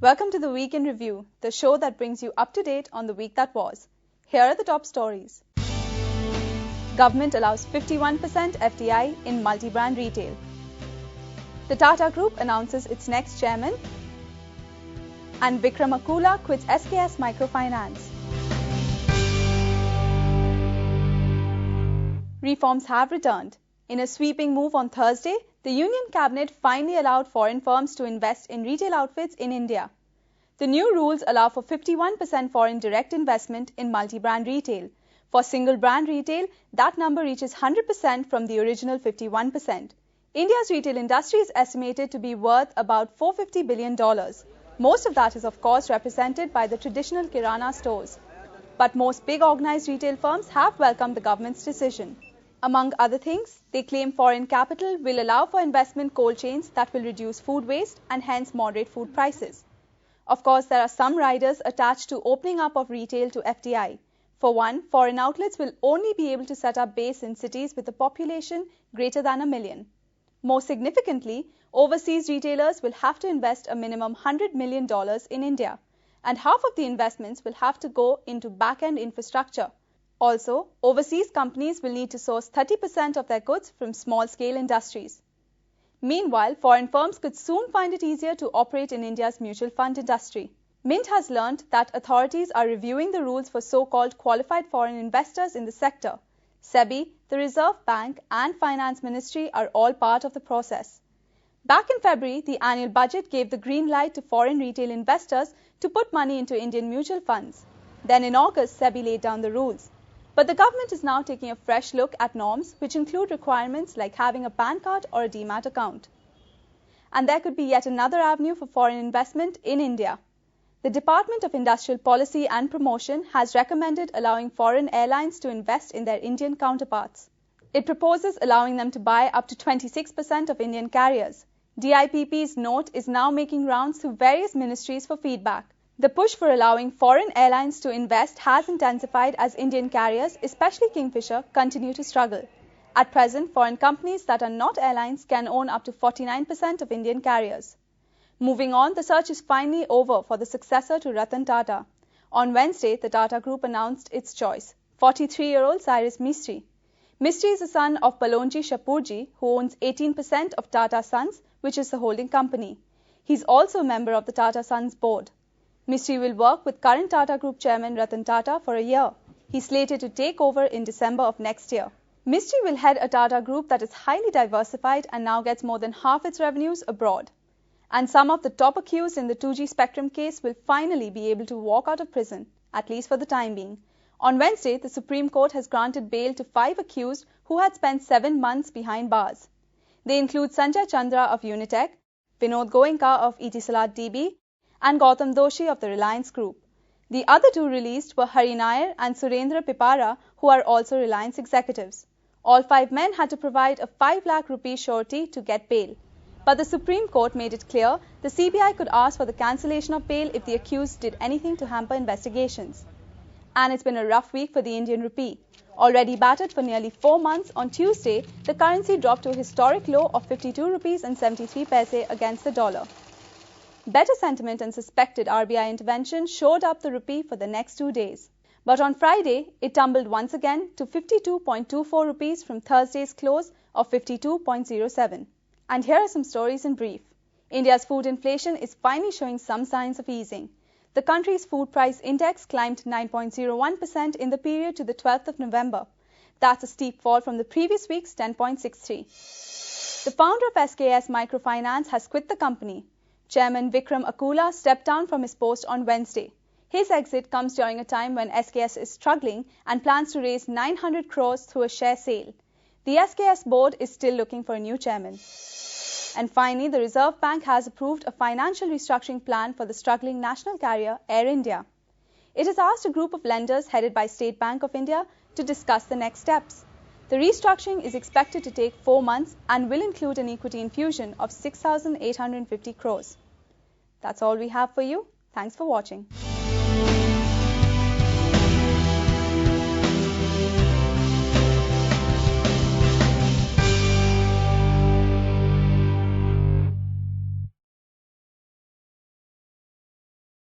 Welcome to the Week in Review, the show that brings you up to date on the week that was. Here are the top stories. Government allows 51% FDI in multi-brand retail. The Tata Group announces its next chairman. And Vikram Akula quits SKS Microfinance. Reforms have returned. In a sweeping move on Thursday, the Union Cabinet finally allowed foreign firms to invest in retail outfits in India. The new rules allow for 51% foreign direct investment in multi-brand retail. For single-brand retail, that number reaches 100% from the original 51%. India's retail industry is estimated to be worth about $450 billion. Most of that is, of course, represented by the traditional Kirana stores. But most big organized retail firms have welcomed the government's decision. Among other things, they claim foreign capital will allow for investment cold chains that will reduce food waste and hence moderate food prices. Of course, there are some riders attached to opening up of retail to FDI. For one, foreign outlets will only be able to set up base in cities with a population greater than 1 million. More significantly, overseas retailers will have to invest a minimum $100 million in India, and half of the investments will have to go into back-end infrastructure. Also, overseas companies will need to source 30% of their goods from small-scale industries. Meanwhile, foreign firms could soon find it easier to operate in India's mutual fund industry. Mint has learned that authorities are reviewing the rules for so-called qualified foreign investors in the sector. SEBI, the Reserve Bank and Finance Ministry are all part of the process. Back in February, the annual budget gave the green light to foreign retail investors to put money into Indian mutual funds. Then in August, SEBI laid down the rules. But the government is now taking a fresh look at norms which include requirements like having a PAN card or a demat account. And there could be yet another avenue for foreign investment in India. The Department of Industrial Policy and Promotion has recommended allowing foreign airlines to invest in their Indian counterparts. It proposes allowing them to buy up to 26% of Indian carriers. DIPP's note is now making rounds through various ministries for feedback. The push for allowing foreign airlines to invest has intensified as Indian carriers, especially Kingfisher, continue to struggle. At present, foreign companies that are not airlines can own up to 49% of Indian carriers. Moving on, the search is finally over for the successor to Ratan Tata. On Wednesday, the Tata Group announced its choice, 43-year-old Cyrus Mistry. Mistry is the son of Balonji Shapurji, who owns 18% of Tata Sons, which is the holding company. He's also a member of the Tata Sons board. Mistry will work with current Tata Group chairman Ratan Tata for a year. He's slated to take over in December of next year. Mistry will head a Tata Group that is highly diversified and now gets more than half its revenues abroad. And some of the top accused in the 2G Spectrum case will finally be able to walk out of prison, at least for the time being. On Wednesday, the Supreme Court has granted bail to 5 accused who had spent 7 months behind bars. They include Sanjay Chandra of Unitech, Vinod Goenka of Etisalat DB, and Gautam Doshi of the Reliance Group. The other 2 released were Hari Nair and Surendra Pipara, who are also Reliance executives. All 5 men had to provide a 5 lakh rupee surety to get bail. But the Supreme Court made it clear the CBI could ask for the cancellation of bail if the accused did anything to hamper investigations. And it's been a rough week for the Indian rupee. Already battered for nearly 4 months, on Tuesday, the currency dropped to a historic low of 52 rupees and 73 paise against the dollar. Better sentiment and suspected RBI intervention showed up the rupee for the next 2 days. But on Friday, it tumbled once again to 52.24 rupees from Thursday's close of 52.07. And here are some stories in brief. India's food inflation is finally showing some signs of easing. The country's food price index climbed 9.01% in the period to the 12th of November. That's a steep fall from the previous week's 10.63. The founder of SKS Microfinance has quit the company. Chairman Vikram Akula stepped down from his post on Wednesday. His exit comes during a time when SKS is struggling and plans to raise 900 crores through a share sale. The SKS board is still looking for a new chairman. And finally, the Reserve Bank has approved a financial restructuring plan for the struggling national carrier Air India. It has asked a group of lenders headed by State Bank of India to discuss the next steps. The restructuring is expected to take 4 months and will include an equity infusion of 6,850 crores. That's all we have for you. Thanks for watching.